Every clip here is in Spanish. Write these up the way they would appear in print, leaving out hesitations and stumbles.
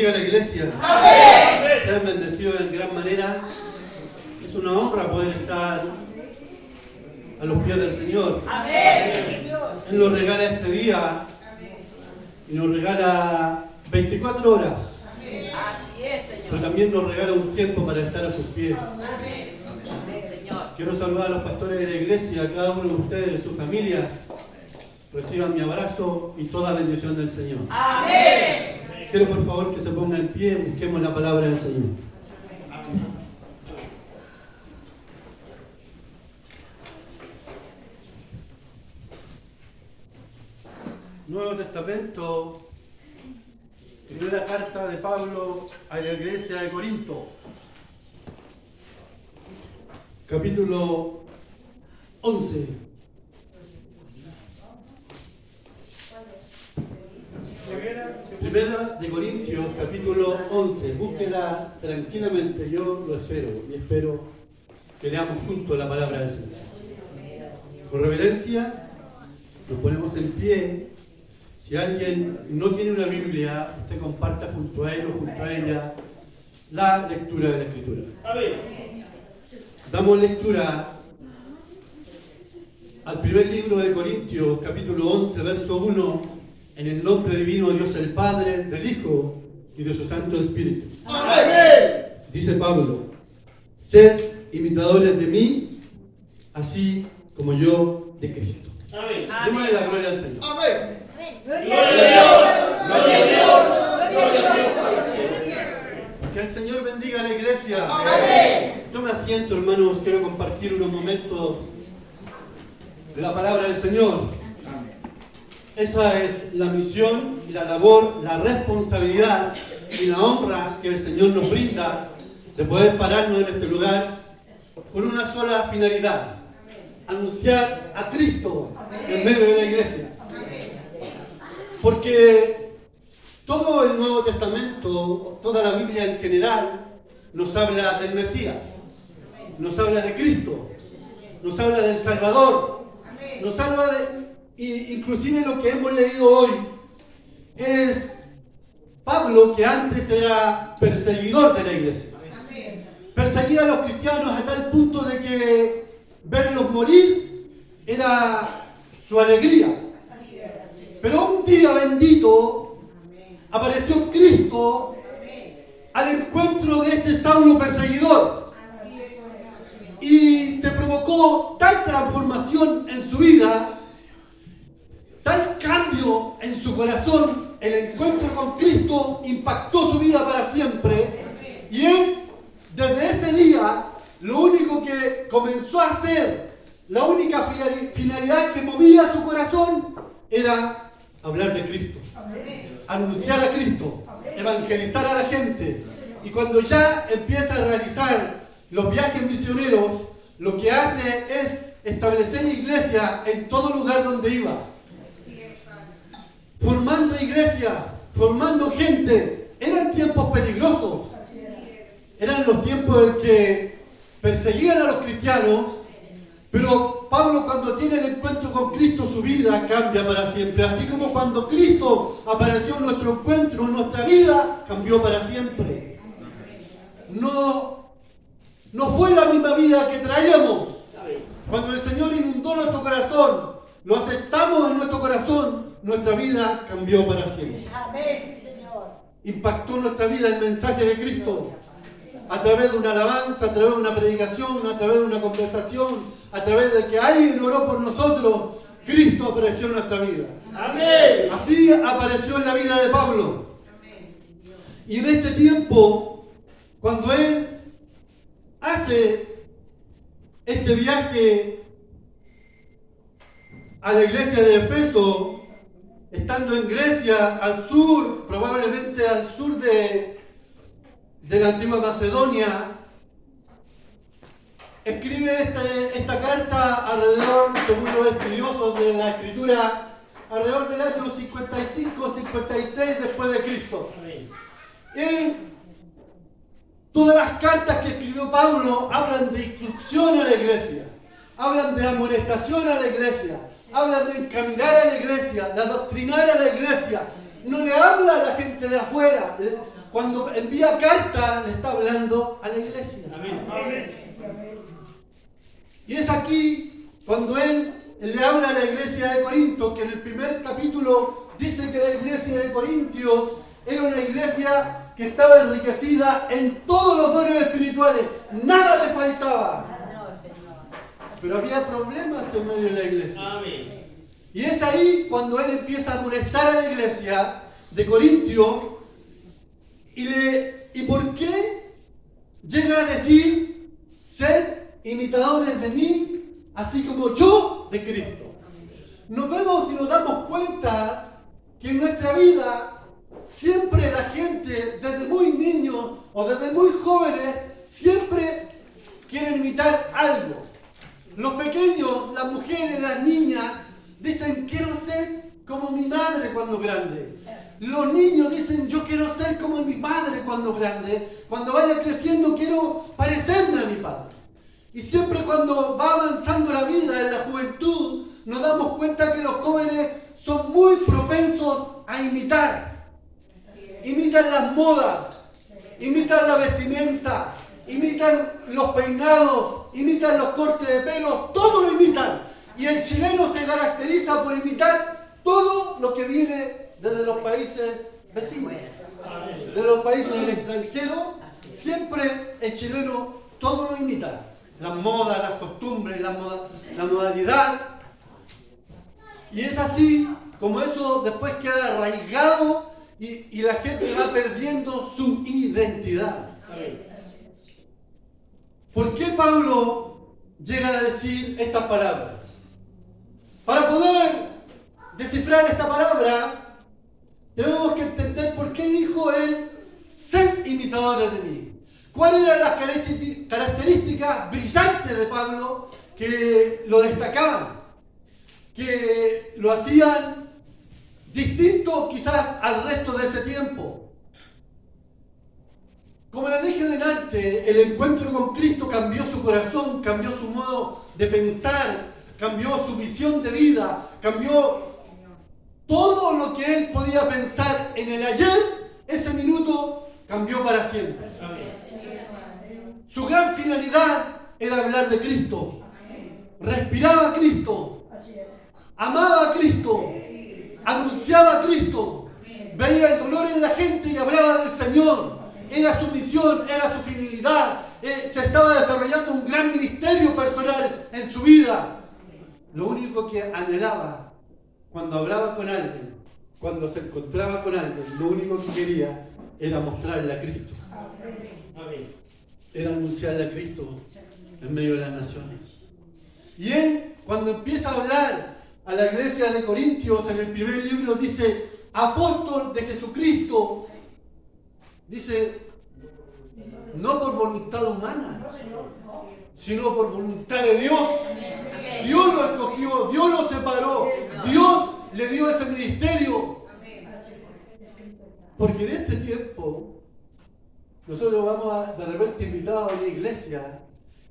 bendiga a la iglesia. Amén. Sean bendecidos en gran manera. Es una honra poder estar a los pies del Señor. Amén. Él nos regala este día y nos regala 24 horas. Así es, Señor. Pero también nos regala un tiempo para estar a sus pies. Amén, Señor. Quiero saludar a los pastores de la iglesia, a cada uno de ustedes, de sus familias. Reciban mi abrazo y toda bendición del Señor. Amén. Quiero por favor que se ponga en pie, busquemos la palabra del Señor. Nuevo Testamento, primera carta de Pablo a la iglesia de Corinto, capítulo 11. Primera de Corintios, capítulo 11. Búsquela tranquilamente, yo lo espero y espero que leamos juntos la palabra del Señor. Con reverencia, nos ponemos en pie. Si alguien no tiene una Biblia, usted comparta junto a él o junto a ella la lectura de la Escritura. Damos lectura al primer libro de Corintios, capítulo 11, verso 1. En el nombre divino de Dios el Padre, del Hijo y de su Santo Espíritu. Amén. Dice Pablo: sed imitadores de mí, así como yo de Cristo. Amén. Démosle la gloria al Señor. Amén. Gloria a Dios. Gloria a Dios. Gloria a Dios. Que el Señor bendiga a la iglesia. Amén. Tome asiento, hermanos. Quiero compartir unos momentos de la palabra del Señor. Esa es la misión y la labor, la responsabilidad y la honra que el Señor nos brinda de poder pararnos en este lugar con una sola finalidad: anunciar a Cristo en medio de la iglesia. Porque todo el Nuevo Testamento, toda la Biblia en general, nos habla del Mesías, nos habla de Cristo, nos habla del Salvador, nos habla de... Inclusive lo que hemos leído hoy es Pablo, que antes era perseguidor de la iglesia. Perseguía a los cristianos a tal punto de que verlos morir era su alegría. Pero un día bendito apareció Cristo al encuentro de este Saulo perseguidor. Y se provocó tal transformación en su vida, tal cambio en su corazón. El encuentro con Cristo impactó su vida para siempre. Y él, desde ese día, lo único que comenzó a hacer, la única finalidad que movía su corazón, era hablar de Cristo, anunciar a Cristo, evangelizar a la gente. Y cuando ya empieza a realizar los viajes misioneros, lo que hace es establecer iglesia en todo lugar donde iba, formando iglesia, formando gente. Eran tiempos peligrosos, eran los tiempos en que perseguían a los cristianos, pero Pablo, cuando tiene el encuentro con Cristo, su vida cambia para siempre. Así como cuando Cristo apareció en nuestro encuentro, nuestra vida cambió para siempre. No fue la misma vida que traíamos. Cuando el Señor inundó nuestro corazón, lo aceptamos en nuestro corazón, nuestra vida cambió para siempre. Amén, Señor. Impactó nuestra vida el mensaje de Cristo. A través de una alabanza, a través de una predicación, a través de una conversación, a través de que alguien oró por nosotros, Cristo apareció en nuestra vida. Amén. Así apareció en la vida de Pablo. Y en este tiempo, cuando él hace este viaje a la iglesia de Efeso, estando en Grecia, al sur, probablemente al sur de la antigua Macedonia, escribe esta carta alrededor, según los estudiosos de la Escritura, alrededor del año 55-56 después de Cristo. Todas las cartas que escribió Pablo hablan de instrucción a la iglesia, hablan de amonestación a la iglesia, hablan de encaminar a la iglesia, de adoctrinar a la iglesia. No le habla a la gente de afuera, cuando envía carta, le está hablando a la iglesia. Amén. Y es aquí cuando él le habla a la iglesia de Corinto, que en el primer capítulo dice que la iglesia de Corintios era una iglesia que estaba enriquecida en todos los dones espirituales. Nada le faltaba. Pero había problemas en medio de la iglesia. Amén. Y es ahí cuando él empieza a molestar a la iglesia de Corintios. ¿Y por qué llega a decir ser imitadores de mí, así como yo de Cristo? Nos vemos y nos damos cuenta que en nuestra vida siempre la gente, desde muy niños o desde muy jóvenes, siempre quieren imitar algo. Los pequeños, las mujeres, las niñas, dicen, quiero ser como mi madre cuando grande. Los niños dicen, yo quiero ser como mi padre cuando grande. Cuando vaya creciendo quiero parecerme a mi padre. Y siempre cuando va avanzando la vida, en la juventud, nos damos cuenta que los jóvenes son muy propensos a imitar. Imitan las modas, imitan la vestimenta, imitan los peinados, imitan los cortes de pelo, todo lo imitan. Y el chileno se caracteriza por imitar todo lo que viene desde los países vecinos, de los países extranjeros. Siempre el chileno todo lo imita. Las modas, las costumbres, la modalidad. Y es así como eso después queda arraigado y la gente va perdiendo su identidad. ¿Por qué Pablo llega a decir estas palabras? Para poder descifrar esta palabra, tenemos que entender por qué dijo él, sed imitadores de mí. ¿Cuáles eran las características brillantes de Pablo que lo destacaban? Que lo hacían distinto quizás al resto de ese tiempo. Como les dije delante, el encuentro con Cristo cambió su corazón, cambió su modo de pensar, cambió su visión de vida, cambió todo lo que él podía pensar en el ayer, ese minuto cambió para siempre. Su gran finalidad era hablar de Cristo. Respiraba a Cristo, amaba a Cristo, anunciaba a Cristo, veía el dolor en la gente y hablaba del Señor. Era su misión, era su finalidad. Se estaba desarrollando un gran ministerio personal en su vida. Lo único que anhelaba cuando hablaba con alguien, cuando se encontraba con alguien, lo único que quería era mostrarle a Cristo. Era anunciarle a Cristo en medio de las naciones. Y él, cuando empieza a hablar a la iglesia de Corintios, en el primer libro dice, apóstol de Jesucristo, dice, no por voluntad humana, sino por voluntad de Dios. Dios lo escogió, Dios lo separó, Dios le dio ese ministerio. Porque en este tiempo, nosotros vamos de repente invitados a una iglesia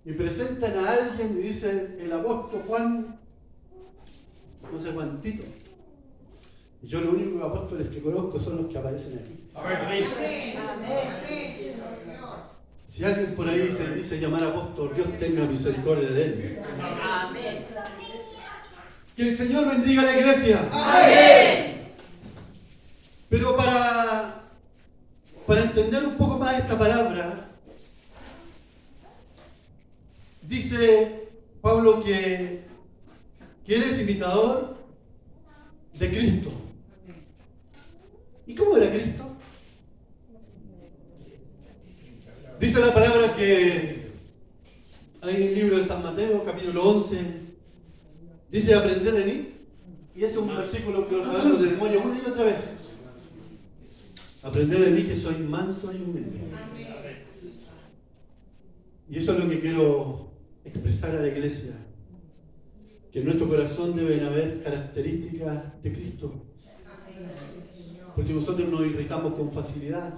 y presentan a alguien y dicen el apóstol Juan, no sé cuántito. Y yo los únicos apóstoles que conozco son los que aparecen aquí. Amén. Si alguien por ahí se dice llamar apóstol, Dios tenga misericordia de él. Amén. Que el Señor bendiga a la iglesia. Amén. Pero para entender un poco más esta palabra, dice Pablo que él es imitador de Cristo. ¿Y cómo era Cristo? Dice la palabra que hay en el libro de San Mateo, capítulo 11, dice, aprended de mí. Y ese es un versículo que lo sabemos de memoria una y otra vez. Aprended de mí que soy manso y humilde. Y eso es lo que quiero expresar a la iglesia. Que en nuestro corazón deben haber características de Cristo. Porque nosotros nos irritamos con facilidad.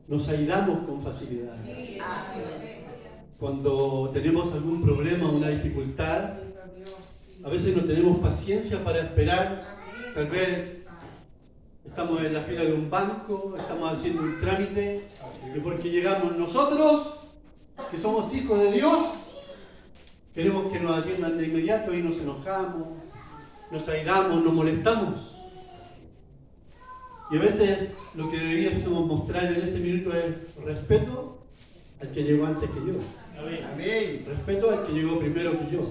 Nos airamos con facilidad. Cuando tenemos algún problema o una dificultad, a veces no tenemos paciencia para esperar, tal vez estamos en la fila de un banco, estamos haciendo un trámite, y porque llegamos nosotros, que somos hijos de Dios, queremos que nos atiendan de inmediato y nos enojamos, nos airamos, nos molestamos. Y a veces lo que deberíamos mostrar en ese minuto es respeto al que llegó antes que yo. Amén. Respeto al que llegó primero que yo.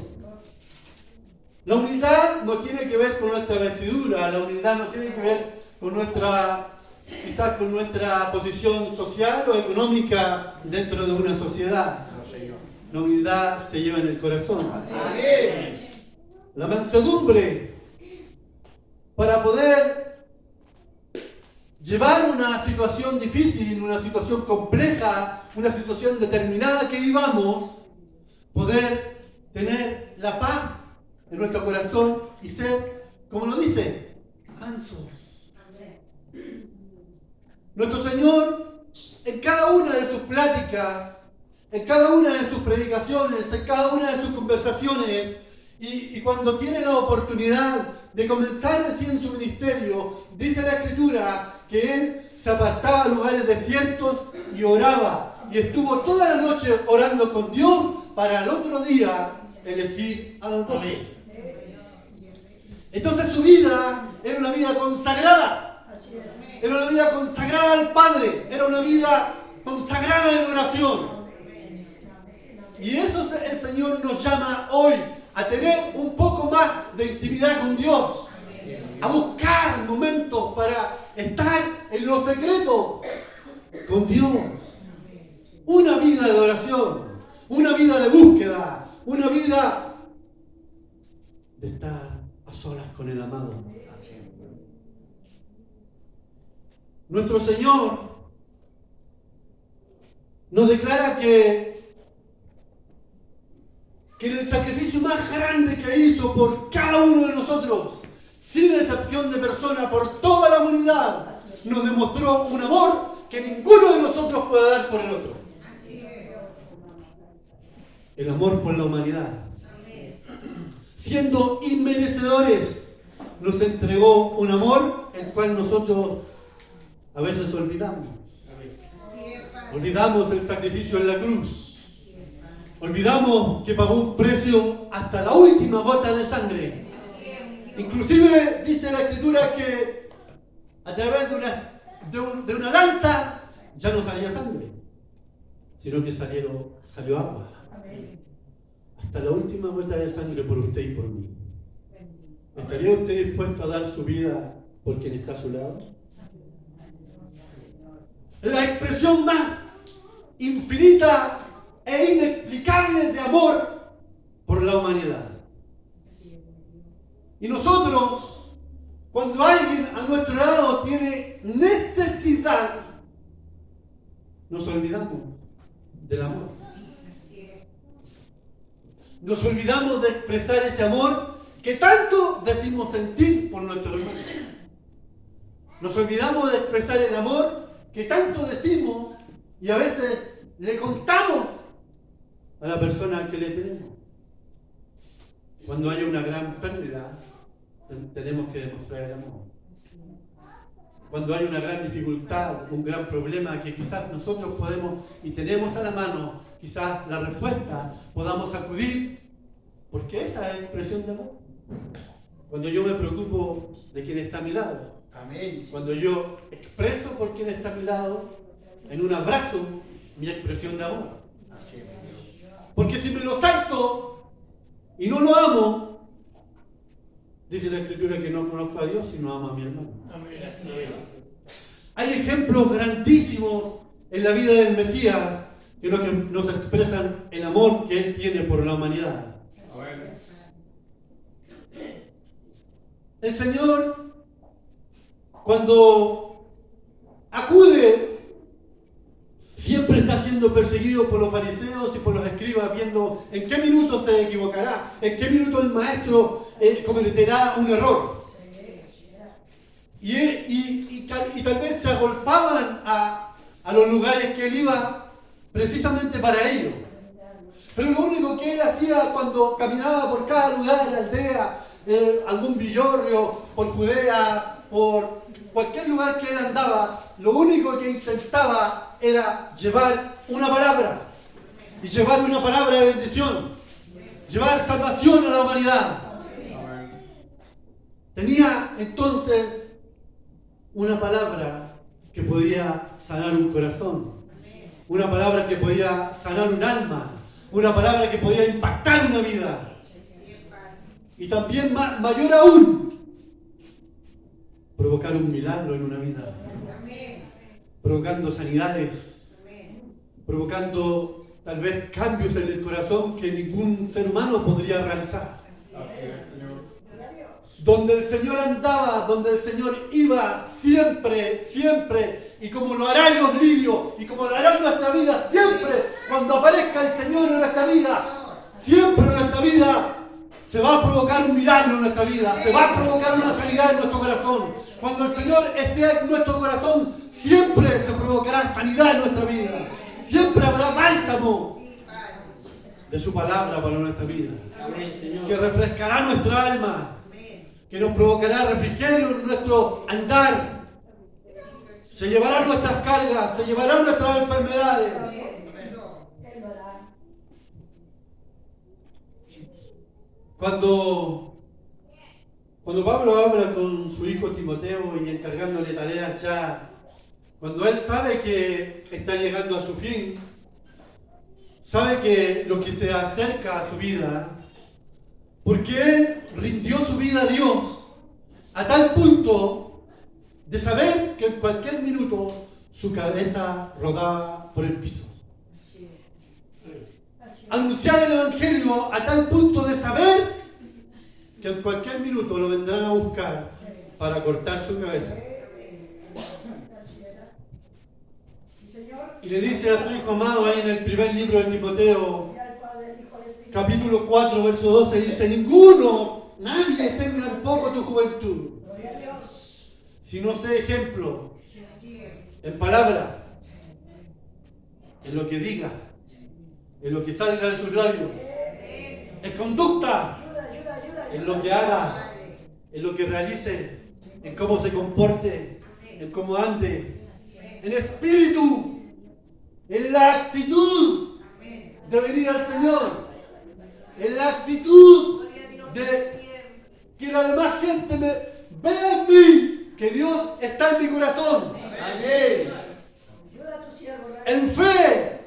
La humildad no tiene que ver con nuestra vestidura, la humildad no tiene que ver con quizás con nuestra posición social o económica dentro de una sociedad. La humildad se lleva en el corazón. Amén. La mansedumbre para poder llevar una situación difícil, una situación compleja, una situación determinada que vivamos, poder tener la paz en nuestro corazón y ser, como lo dice, mansos. Nuestro Señor, en cada una de sus pláticas, en cada una de sus predicaciones, en cada una de sus conversaciones, y cuando tiene la oportunidad de comenzar recién su ministerio, dice la Escritura que Él se apartaba a lugares desiertos y oraba, y estuvo toda la noche orando con Dios para el otro día elegir a los 12. Entonces su vida era una vida consagrada, era una vida consagrada al Padre, era una vida consagrada en oración. Y eso el Señor nos llama hoy, a tener un poco más de intimidad con Dios, a buscar momentos para estar en lo secreto con Dios. Una vida de oración, una vida de búsqueda, una vida de estar a solas con el amado. Nuestro Señor nos declara que en el sacrificio más grande que hizo por cada uno de nosotros, sin excepción de persona, por toda la humanidad, nos demostró un amor que ninguno de nosotros puede dar por el otro. El amor por la humanidad. Siendo inmerecedores, nos entregó un amor el cual nosotros a veces olvidamos. Olvidamos el sacrificio en la cruz. Olvidamos que pagó un precio hasta la última gota de sangre. Inclusive dice la Escritura que a través de una lanza ya no salía sangre, sino que salió agua. Hasta la última gota de sangre por usted y por mí. ¿Estaría usted dispuesto a dar su vida por quien está a su lado? La expresión más infinita e inexplicable de amor por la humanidad. Y nosotros, cuando alguien a nuestro lado tiene necesidad, nos olvidamos del amor. Nos olvidamos de expresar ese amor que tanto decimos sentir por nuestro hermano. Nos olvidamos de expresar el amor que tanto decimos y a veces le contamos a la persona que le tenemos. Cuando haya una gran pérdida, tenemos que demostrar el amor. Cuando hay una gran dificultad, un gran problema que quizás nosotros podemos y tenemos a la mano, quizás la respuesta, podamos acudir, porque esa es expresión de amor. Cuando yo me preocupo de quien está a mi lado, Amén. cuando yo expreso por quien está a mi lado, en un abrazo, mi expresión de amor. Porque si me lo salto y no lo amo, dice la Escritura que no conozco a Dios y no amo a mi hermano. Hay ejemplos grandísimos en la vida del Mesías que nos expresan el amor que Él tiene por la humanidad. El Señor, cuando acude, siempre está siendo perseguido por los fariseos y por los escribas, viendo en qué minuto se equivocará, en qué minuto el maestro cometerá un error. Y tal vez se agolpaban a los lugares que él iba precisamente para ello. Pero lo único que él hacía cuando caminaba por cada lugar, aldea, algún villorrio, por Judea, por cualquier lugar que él andaba, lo único que intentaba era llevar una palabra. Y llevar una palabra de bendición. Llevar salvación a la humanidad. Tenía entonces una palabra que podía sanar un corazón. Una palabra que podía sanar un alma. Una palabra que podía impactar una vida. Y también mayor aún, provocar un milagro en una vida. Provocando sanidades. Provocando tal vez cambios en el corazón que ningún ser humano podría realizar. Así es, Señor. Donde el Señor andaba, donde el Señor iba, siempre, siempre, y como lo hará en los lirios, y como lo hará en nuestra vida, siempre, cuando aparezca el Señor en nuestra vida, siempre en nuestra vida, se va a provocar un milagro en nuestra vida, se va a provocar una sanidad en nuestro corazón. Cuando el Señor esté en nuestro corazón, siempre se provocará sanidad en nuestra vida. Siempre habrá bálsamo de su palabra para nuestra vida, que refrescará nuestra alma, que nos provocará refrigerio en nuestro andar, se llevará nuestras cargas, se llevará nuestras enfermedades. Cuando Pablo habla con su hijo Timoteo y encargándole tareas ya, cuando él sabe que está llegando a su fin, sabe que lo que se acerca a su vida, porque él rindió su vida a Dios a tal punto de saber que en cualquier minuto su cabeza rodaba por el piso. Anunciar el Evangelio a tal punto de saber que en cualquier minuto lo vendrán a buscar para cortar su cabeza. Y le dice a su hijo amado ahí en el primer libro de Timoteo, capítulo 4, verso 12, dice: ninguno, nadie tenga en poco tu juventud, sino sé ejemplo en palabra, en lo que diga, en lo que salga de sus labios, en conducta, en lo que haga, en lo que realice, en cómo se comporte, en cómo ande, en espíritu, en la actitud de venir al Señor, en la actitud de que la demás gente me vea en mí, que Dios está en mi corazón. Amén. En fe.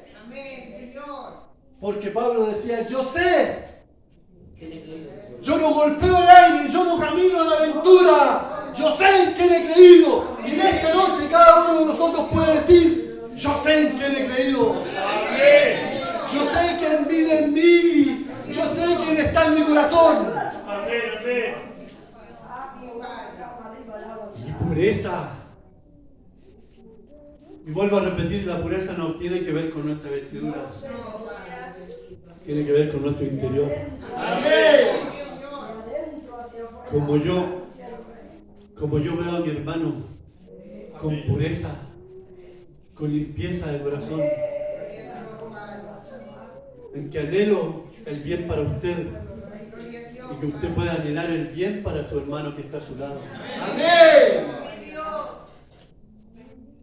Porque Pablo decía: yo sé. Yo no golpeo el aire, yo no camino en la aventura. Yo sé en quién he creído. Y en esta noche cada uno de nosotros puede decir: yo sé en quién he creído. Yo sé quién vive en mí. Yo sé quién está en mi corazón. Y pureza. Y vuelvo a repetir, la pureza no tiene que ver con nuestra vestidura. Tiene que ver con nuestro interior. Como yo veo a mi hermano con pureza, con limpieza de corazón, en que anhelo el bien para usted y que usted pueda anhelar el bien para su hermano que está a su lado.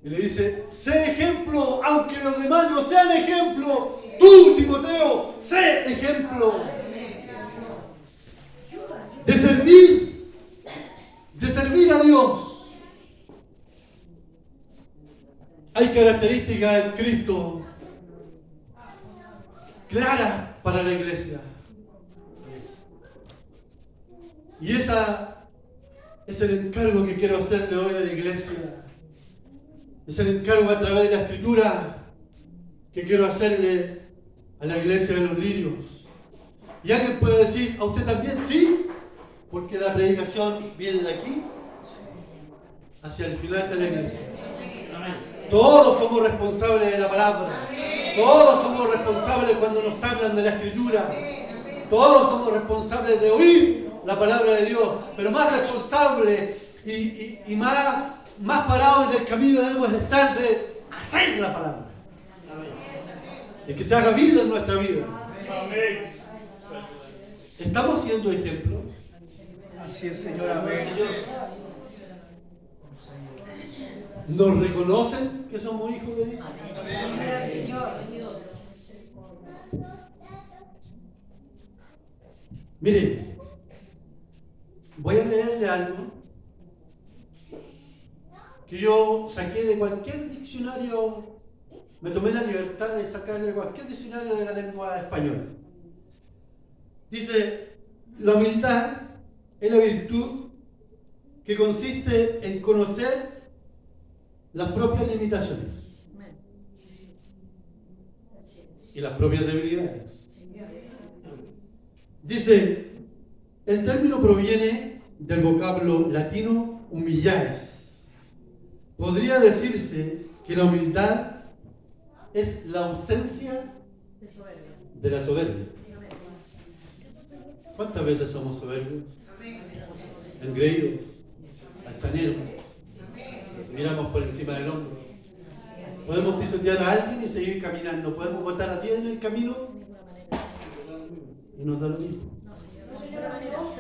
Y le dice: sé ejemplo, aunque los demás no sean ejemplo. Tú, Timoteo, sé ejemplo de servir a Dios. Hay características en Cristo claras para la iglesia. Y esa es el encargo que quiero hacerle hoy a la iglesia. Es el encargo a través de la Escritura que quiero hacerle a la iglesia de los lirios. Y alguien puede decir: ¿a usted también? Sí, porque la predicación viene de aquí hacia el final de la iglesia. Todos somos responsables de la palabra. Todos somos responsables cuando nos hablan de la Escritura. Todos somos responsables de oír la palabra de Dios. Pero más responsables y más parados en el camino debemos estar de hacer la palabra. De que se haga vida en nuestra vida. ¿Estamos siendo ejemplo? Así es, Señor. Amén. ¿Nos reconocen que somos hijos de Dios? Mire, voy a leerle algo que yo saqué de cualquier diccionario, me tomé la libertad de sacarle de cualquier diccionario de la lengua española. Dice, la humildad es la virtud que consiste en conocer las propias limitaciones y las propias debilidades. Dice, el término proviene del vocablo latino humillares. Podría decirse que la humildad es la ausencia de la soberbia. ¿Cuántas veces somos soberbios? Engreídos, altaneros, miramos por encima del hombro. Podemos pisotear a alguien y seguir caminando. Podemos botar a 10 en el camino y nos da lo mismo.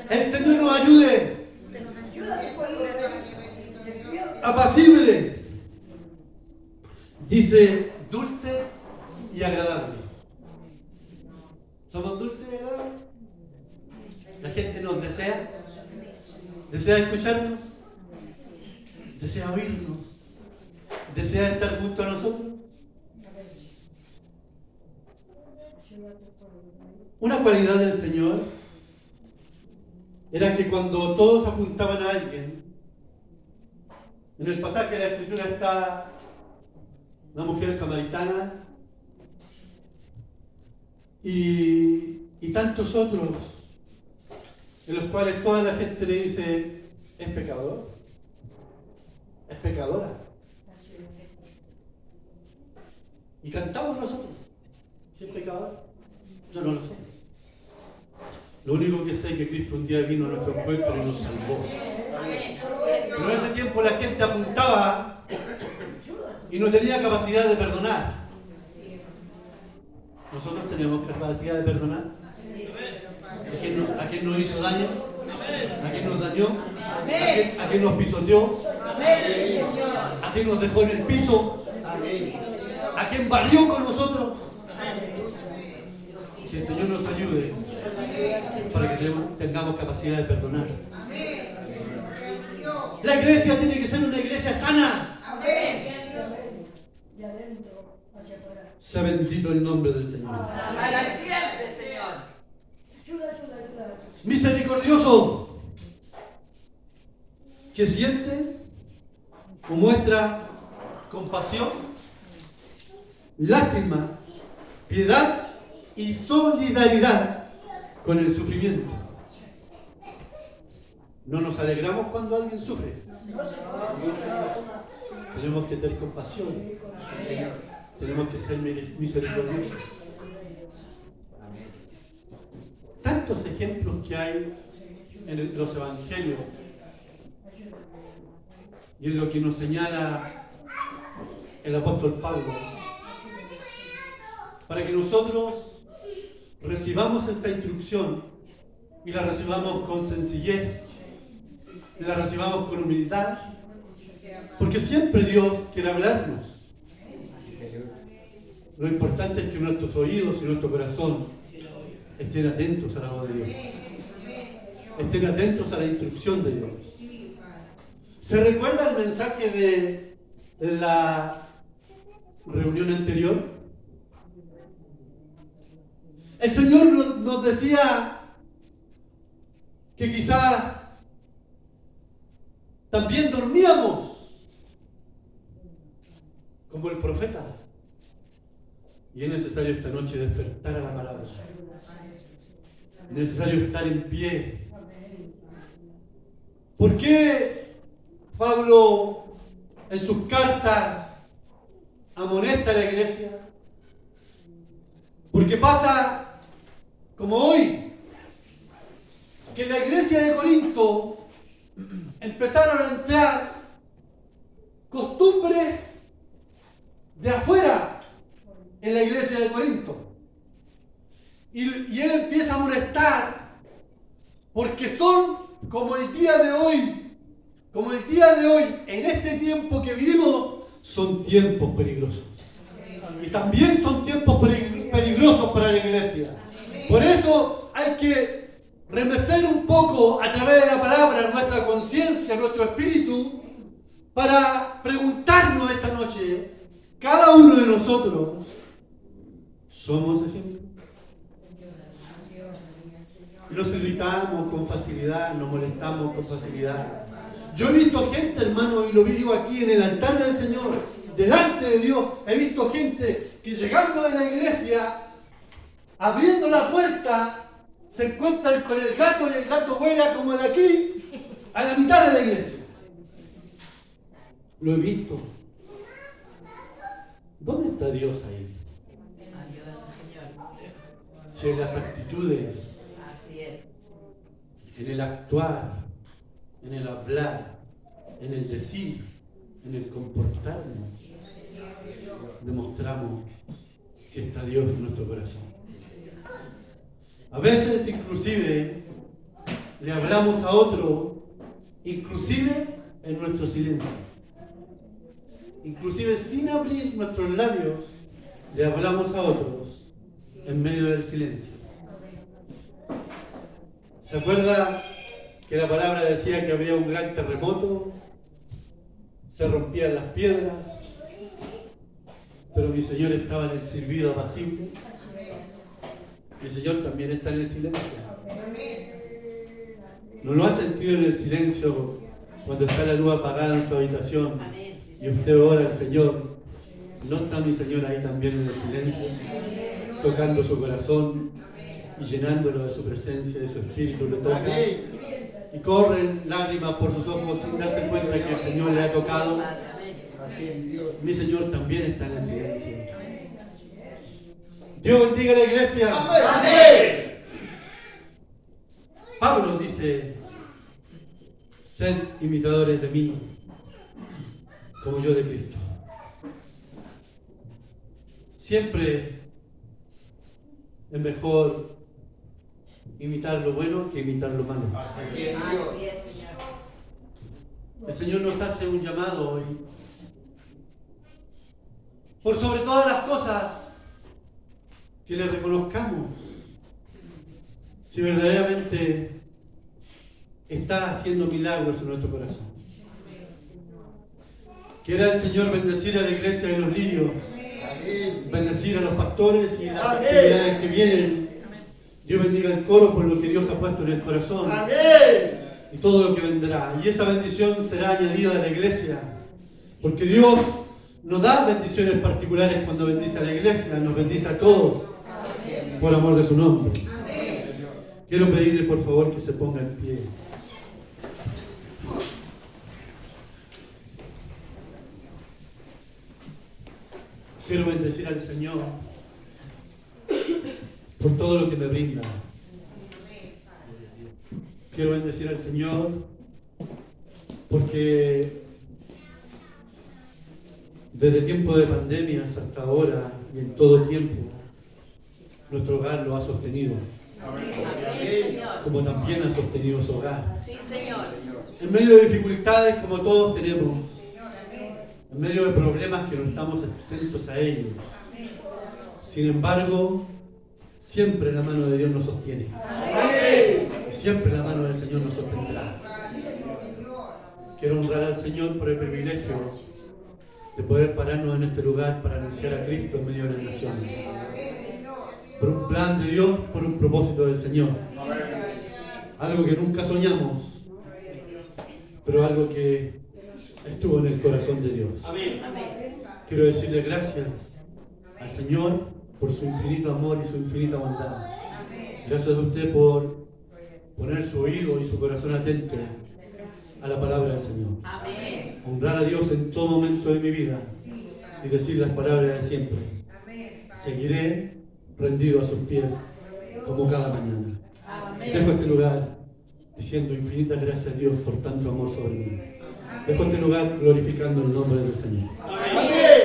El Señor nos ayude. Apacible. Dice dulce y agradable. ¿Somos dulces y agradables? La gente nos desea escucharnos, desea oírnos, desea estar junto a nosotros. Una cualidad del Señor era que cuando todos apuntaban a alguien, en el pasaje de la Escritura está una mujer samaritana y tantos otros en los cuales toda la gente le dice, ¿es pecador? ¿Es pecadora? Y cantamos nosotros, ¿si es pecador? Yo no lo sé. Lo único que sé es que Cristo un día vino a nuestro encuentro y nos salvó. Pero en ese tiempo la gente apuntaba y no tenía capacidad de perdonar. Nosotros tenemos capacidad de perdonar. ¿A quién nos hizo daño? ¿A quién nos dañó? ¿A quién nos pisoteó? ¿A quién nos dejó en el piso? ¿A quién barrió con nosotros? Que el Señor nos ayude para que tengamos capacidad de perdonar. La iglesia tiene que ser una iglesia sana. Sea bendito el nombre del Señor. Misericordioso, que siente o muestra compasión, lástima, piedad y solidaridad con el sufrimiento. No nos alegramos cuando alguien sufre. Tenemos que tener compasión. Tenemos que ser misericordiosos. Tantos ejemplos que hay en los evangelios y en lo que nos señala el apóstol Pablo, para que nosotros recibamos esta instrucción y la recibamos con sencillez, y la recibamos con humildad, porque siempre Dios quiere hablarnos. Lo importante es que nuestros oídos y nuestro corazón estén atentos a la voz de Dios, estén atentos a la instrucción de Dios. ¿Se recuerda el mensaje de la reunión anterior? El Señor nos decía que quizás también dormíamos como el profeta, y es necesario esta noche despertar a la palabra. Es necesario estar en pie. ¿Por qué Pablo en sus cartas amonesta a la iglesia? Porque pasa como hoy, que en la iglesia de Corinto empezaron a entrar costumbres de afuera en la iglesia de Corinto. Y él empieza a molestar porque son como el día de hoy como el día de hoy, en este tiempo que vivimos, son tiempos peligrosos. Y también son tiempos peligrosos para la iglesia. Por eso hay que remecer un poco a través de la palabra nuestra conciencia, nuestro espíritu, para preguntarnos esta noche, cada uno de nosotros, ¿somos ejemplo? Nos irritamos con facilidad, nos molestamos con facilidad. Yo he visto gente, hermano, y lo digo aquí en el altar del Señor, delante de Dios, he visto gente que llegando a la iglesia, abriendo la puerta, se encuentran con el gato y el gato vuela como de aquí a la mitad de la iglesia. Lo he visto. ¿Dónde está Dios ahí? Si en las actitudes, si en el actuar, en el hablar, en el decir, en el comportarnos, demostramos si está Dios en nuestro corazón. A veces inclusive le hablamos a otro, inclusive en nuestro silencio. Inclusive sin abrir nuestros labios, le hablamos a otros en medio del silencio. ¿Se acuerda que la palabra decía que habría un gran terremoto? Se rompían las piedras, pero mi Señor estaba en el silbido apacible. Mi Señor también está en el silencio. ¿No lo ha sentido en el silencio cuando está la luz apagada en su habitación y usted ora al Señor? ¿No está mi Señor ahí también en el silencio, tocando su corazón y llenándolo de su presencia, de su espíritu? Lo toca y corren lágrimas por sus ojos sin darse cuenta que el Señor le ha tocado. Mi Señor también está en el silencio. Dios bendiga a la iglesia. Amén. Pablo dice: sed imitadores de mí, como yo de Cristo. Siempre es mejor imitar lo bueno que imitar lo malo. Así es, Dios. El Señor nos hace un llamado hoy. Por sobre todas las cosas, que le reconozcamos si verdaderamente está haciendo milagros en nuestro corazón. Quiera el Señor bendecir a la iglesia de los lirios, bendecir a los pastores y las actividades que vienen. Dios bendiga el coro por lo que Dios ha puesto en el corazón. Y todo lo que vendrá. Y esa bendición será añadida a la iglesia. Porque Dios nos da bendiciones particulares cuando bendice a la iglesia, nos bendice a todos por amor de su nombre. Quiero pedirle por favor que se ponga en pie. Quiero bendecir al Señor por todo lo que me brinda. Quiero bendecir al Señor porque desde tiempo de pandemias hasta ahora y en todo tiempo, nuestro hogar lo ha sostenido. Como también ha sostenido su hogar. En medio de dificultades como todos tenemos, en medio de problemas que no estamos exentos a ellos. Sin embargo, siempre la mano de Dios nos sostiene. Y siempre la mano del Señor nos sostendrá. Quiero honrar al Señor por el privilegio de poder pararnos en este lugar para anunciar a Cristo en medio de las naciones. Por un plan de Dios, por un propósito del Señor. Algo que nunca soñamos, pero algo que estuvo en el corazón de Dios. Quiero decirle gracias al Señor por su infinito amor y su infinita bondad. Gracias a usted por poner su oído y su corazón atento a la palabra del Señor. Honrar a Dios en todo momento de mi vida y decir las palabras de siempre. Seguiré rendido a sus pies como cada mañana. Dejo este lugar diciendo infinitas gracias a Dios por tanto amor sobre mí. Dejo este lugar glorificando el nombre del Señor. Amén.